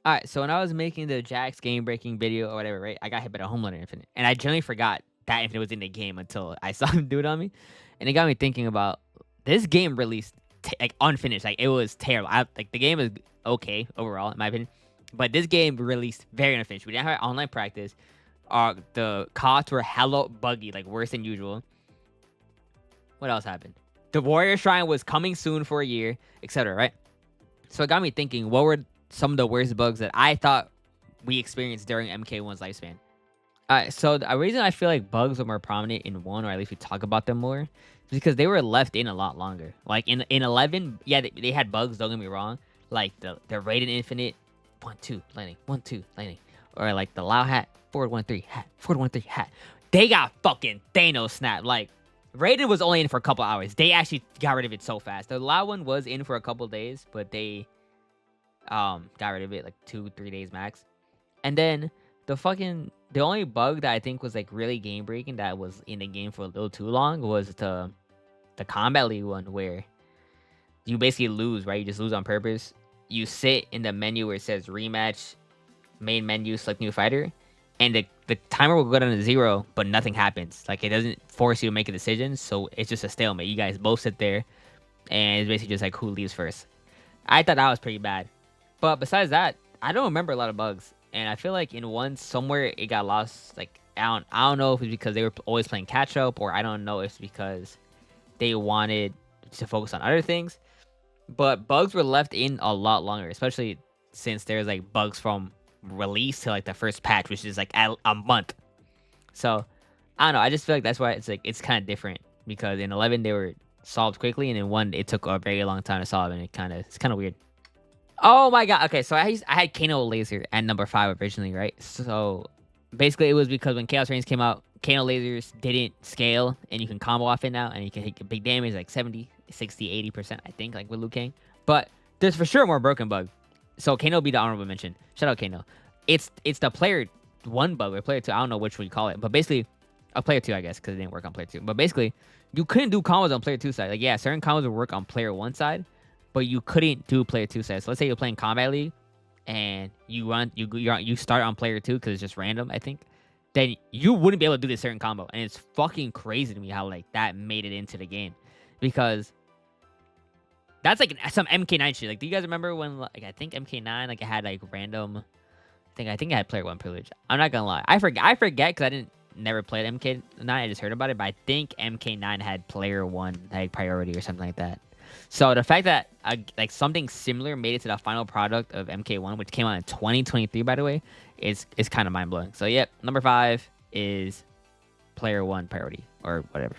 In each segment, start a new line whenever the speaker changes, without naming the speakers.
Alright, so when I was making the Jax game breaking video or whatever, right, I got hit by the Homelander Infinite, and I generally forgot that Infinite was in the game until I saw him do it on me, and it got me thinking about this game released like unfinished, like it was terrible. Like the game is okay overall in my opinion, but this game released very unfinished. We didn't have online practice. The costs were hella buggy, like worse than usual. What else happened? The Warrior Shrine was coming soon for a year, etc. Right? So it got me thinking, what were some of the worst bugs that I thought we experienced during MK1's lifespan? Alright, so the reason I feel like bugs were more prominent in 1, or at least we talk about them more, is because they were left in a lot longer. Like in 11, yeah, they had bugs, don't get me wrong. Like the Raiden Infinite, 1-2, lightning, 1-2, lightning. Or like the Lao hat, forward 1-3, hat, forward 1-3, hat. They got fucking Thanos snap. Like, Raiden was only in for a couple hours. They actually got rid of it so fast. The Lao one was in for a couple days, but they got rid of it like 2-3 days max. And then the only bug that I think was like really game breaking that was in the game for a little too long was the Combat League one, where you basically lose, right? You just lose on purpose. You sit in the menu where it says rematch, main menu, select new fighter, and the timer will go down to 0, but nothing happens. Like, it doesn't force you to make a decision, so it's just a stalemate. You guys both sit there, and it's basically just like who leaves first. I thought that was pretty bad. But besides that, I don't remember a lot of bugs. And I feel like in 1 somewhere it got lost. Like, I don't know if it's because they were always playing catch up, or I don't know if it's because they wanted to focus on other things. But bugs were left in a lot longer, especially since there's like bugs from release to like the first patch, which is like a month. So I don't know. I just feel like that's why it's kind of different, because in 11 they were solved quickly, and in 1 it took a very long time to solve, and it's kind of weird. Oh my god. Okay, so I had Kano Laser at number 5 originally, right? So basically it was because when Chaos Reigns came out, Kano Lasers didn't scale, and you can combo off it now, and you can hit big damage like 70, 60, 80%, I think, like with Liu Kang. But there's for sure more broken bug. So Kano be the honorable mention. Shout out Kano. It's the player 1 bug, or player 2, I don't know which one you call it, but basically a player 2, I guess, because it didn't work on player 2. But basically, you couldn't do combos on player 2 side. Like, yeah, certain combos would work on player 1 side, but you couldn't do player 2 side. So let's say you're playing Combat League, and you start on player 2 because it's just random, I think. Then you wouldn't be able to do this certain combo, and it's fucking crazy to me how like that made it into the game, because that's like some MK9 shit. Like, do you guys remember when, like, I think MK9, like, it had like random? I think I had player 1 privilege. I'm not gonna lie, I forget because I didn't never played MK9. I just heard about it, but I think MK9 had player 1 like priority or something like that. So the fact that like something similar made it to the final product of MK1, which came out in 2023, by the way, is kind of mind blowing. So yep, number 5 is player 1 priority or whatever.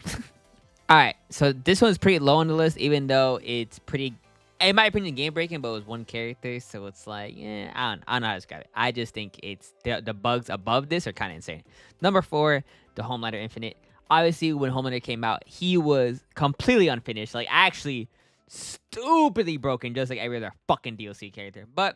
All right, so this one's pretty low on the list, even though it's pretty, in my opinion, game breaking, but it was 1 character, so it's like, yeah, I don't know how to describe it. I just think it's the bugs above this are kind of insane. Number 4, the Homelander Infinite. Obviously, when Homelander came out, he was completely unfinished, like actually stupidly broken, just like every other fucking DLC character. But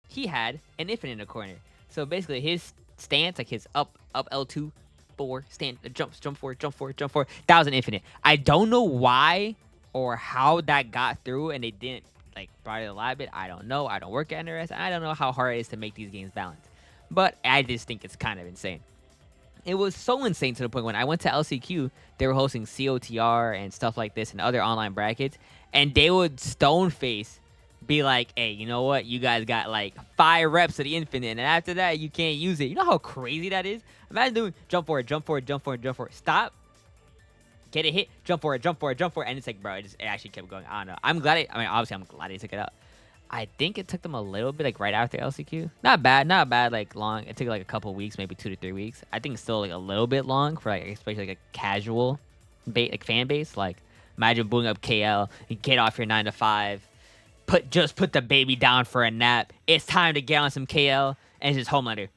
he had an infinite in the corner, so basically his stance, like his up L2 4 stand, jump forward, that was an infinite. I don't know why or how that got through and they didn't like brought it a lot bit. I don't know. I don't work at NRS. I don't know how hard it is to make these games balance, but I just think it's kind of insane. It was so insane to the point when I went to LCQ, they were hosting COTR and stuff like this and other online brackets, and they would stone face be like, hey, you know what? You guys got like 5 reps of the infinite, and after that, you can't use it. You know how crazy that is? Imagine doing jump forward, stop, get a hit, jump forward, and it's like, bro, it actually kept going. I don't know. I'm glad obviously I'm glad they took it out. I think it took them a little bit, like, right after LCQ. Not bad, like, long. It took, like, a couple weeks, maybe 2 to 3 weeks. I think it's still, like, a little bit long for, like, especially, like, a casual fan base. Like, imagine booing up KL, and get off your 9 to 5, just put the baby down for a nap. It's time to get on some KL, and it's just Homelander.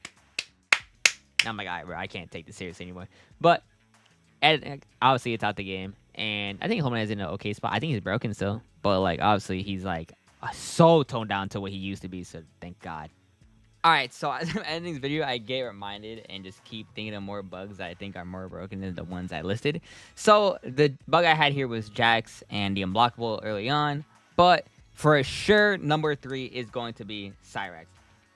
Oh, my God, bro, I can't take this seriously anymore. But, obviously, it's out the game, and I think Homelander's in an okay spot. I think he's broken still, but, like, obviously, he's, like, so toned down to what he used to be, so thank God. Alright, so as I'm ending this video, I get reminded and just keep thinking of more bugs that I think are more broken than the ones I listed. So the bug I had here was Jax and the unblockable early on, but for sure, number 3 is going to be Cyrax.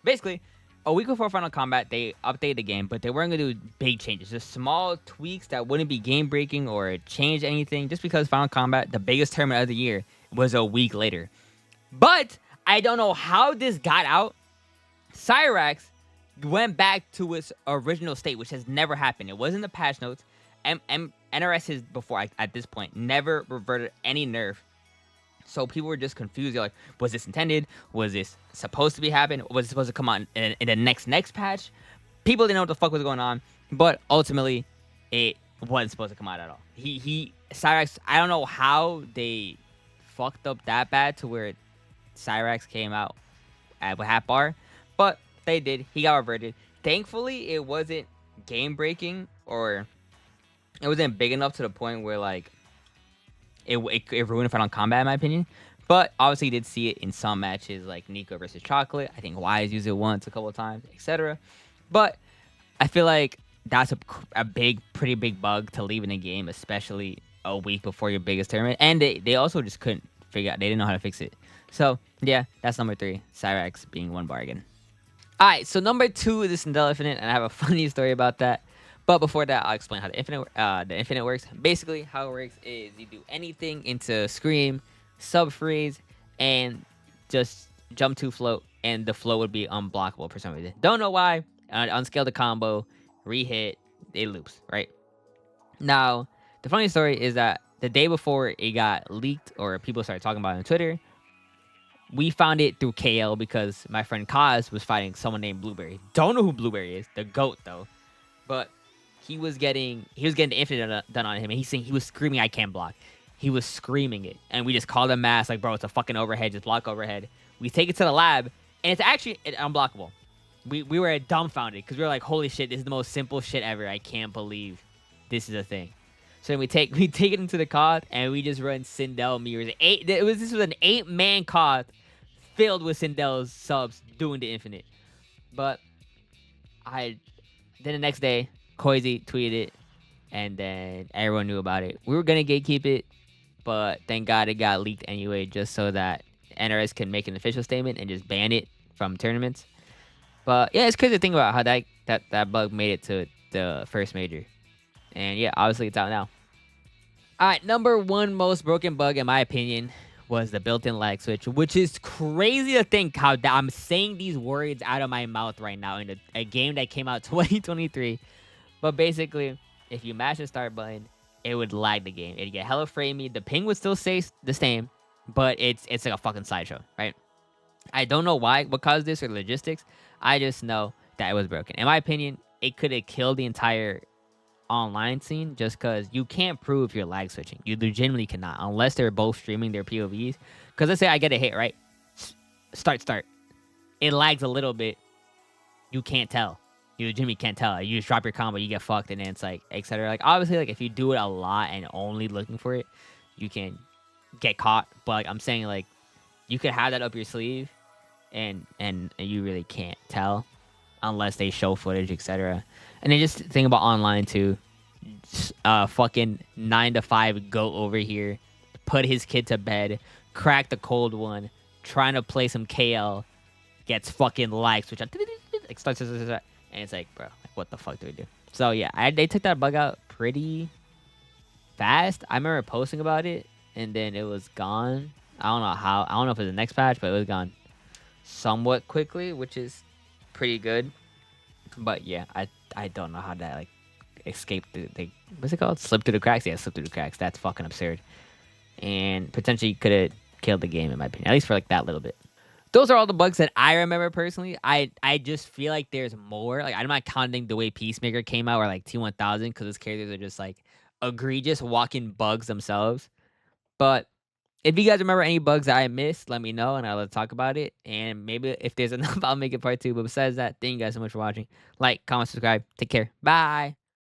Basically, a week before Final Combat, they updated the game, but they weren't gonna do big changes. Just small tweaks that wouldn't be game breaking or change anything. Just because Final Combat, the biggest tournament of the year, was a week later. But I don't know how this got out. Cyrax went back to its original state, which has never happened. It was in the patch notes. NRS has before at this point never reverted any nerf. So people were just confused. They're like, was this intended? Was this supposed to be happening? Was it supposed to come on in the next patch? People didn't know what the fuck was going on. But ultimately, it wasn't supposed to come out at all. Cyrax, I don't know how they fucked up that bad to where Cyrax came out with half bar. But they did. He got reverted. Thankfully, it wasn't game breaking or it wasn't big enough to the point where like it ruined Final Combat in my opinion. But obviously, you did see it in some matches like Nico versus Chocolate. I think Wise used it once, a couple of times, etc. But I feel like that's a pretty big bug to leave in a game, especially a week before your biggest tournament. And they also just couldn't figure out. They didn't know how to fix it. So yeah, that's number 3. Cyrax being one bargain. All right, so number 2 is the Sindel Infinite, and I have a funny story about that. But before that, I'll explain how the Infinite works. Basically, how it works is you do anything into Scream, sub freeze, and just jump to float, and the float would be unblockable for some reason. Don't know why. Unscale the combo, rehit, it loops, right? Now, the funny story is that the day before it got leaked, or people started talking about it on Twitter, we found it through KL because my friend Kaz was fighting someone named Blueberry. Don't know who Blueberry is, the GOAT though. But he was getting the infinite done on him, and he was screaming, "I can't block." He was screaming it, and we just called him mass, like, bro, it's a fucking overhead, just block overhead. We take it to the lab, and it's actually unblockable. We were dumbfounded because we were like, holy shit, this is the most simple shit ever. I can't believe this is a thing. So then we take it into the COD, and we just run Sindel mirrors. This was an 8-man COD filled with Sindel's subs doing the infinite. But then the next day, Koizi tweeted it, and then everyone knew about it. We were gonna gatekeep it, but thank God it got leaked anyway, just so that NRS can make an official statement and just ban it from tournaments. But yeah, it's crazy to think about how that bug made it to the first major. And yeah, obviously it's out now. All right, number 1 most broken bug in my opinion was the built-in lag switch, which is crazy to think how I'm saying these words out of my mouth right now in a game that came out 2023. But basically, if you mash the start button, it would lag the game. It'd get hella framey. The ping would still stay the same, but it's like a fucking sideshow, right? I don't know what caused this or logistics. I just know that it was broken. In my opinion, it could have killed the entire online scene just because you can't prove you're lag switching. You legitimately cannot unless they're both streaming their POVs. Because let's say I get a hit, right? Start. It lags a little bit. You can't tell. You legitimately can't tell. You just drop your combo, you get fucked, and then it's like, etc. Like, obviously, like, if you do it a lot and only looking for it, you can get caught. But like, I'm saying, like, you could have that up your sleeve, and you really can't tell unless they show footage, etc. And then just think about online too. Fucking 9 to 5 go over here, put his kid to bed, crack the cold one, trying to play some KL, gets fucking lag switch on, like starts, and it's like, bro, like, what the fuck do we do? So yeah, they took that bug out pretty fast. I remember posting about it, and then it was gone. I don't know how. I don't know if it was the next patch, but it was gone somewhat quickly, which is pretty good. But yeah, I don't know how that like escaped the what's it called? Slip through the cracks? Yeah, slip through the cracks. That's fucking absurd. And potentially could have killed the game in my opinion. At least for like that little bit. Those are all the bugs that I remember personally. I just feel like there's more. Like, I'm not counting the way Peacemaker came out or like T1000 because those characters are just like egregious walking bugs themselves. But if you guys remember any bugs that I missed, let me know and I'll talk about it. And maybe if there's enough, I'll make it part 2. But besides that, thank you guys so much for watching. Like, comment, subscribe. Take care. Bye.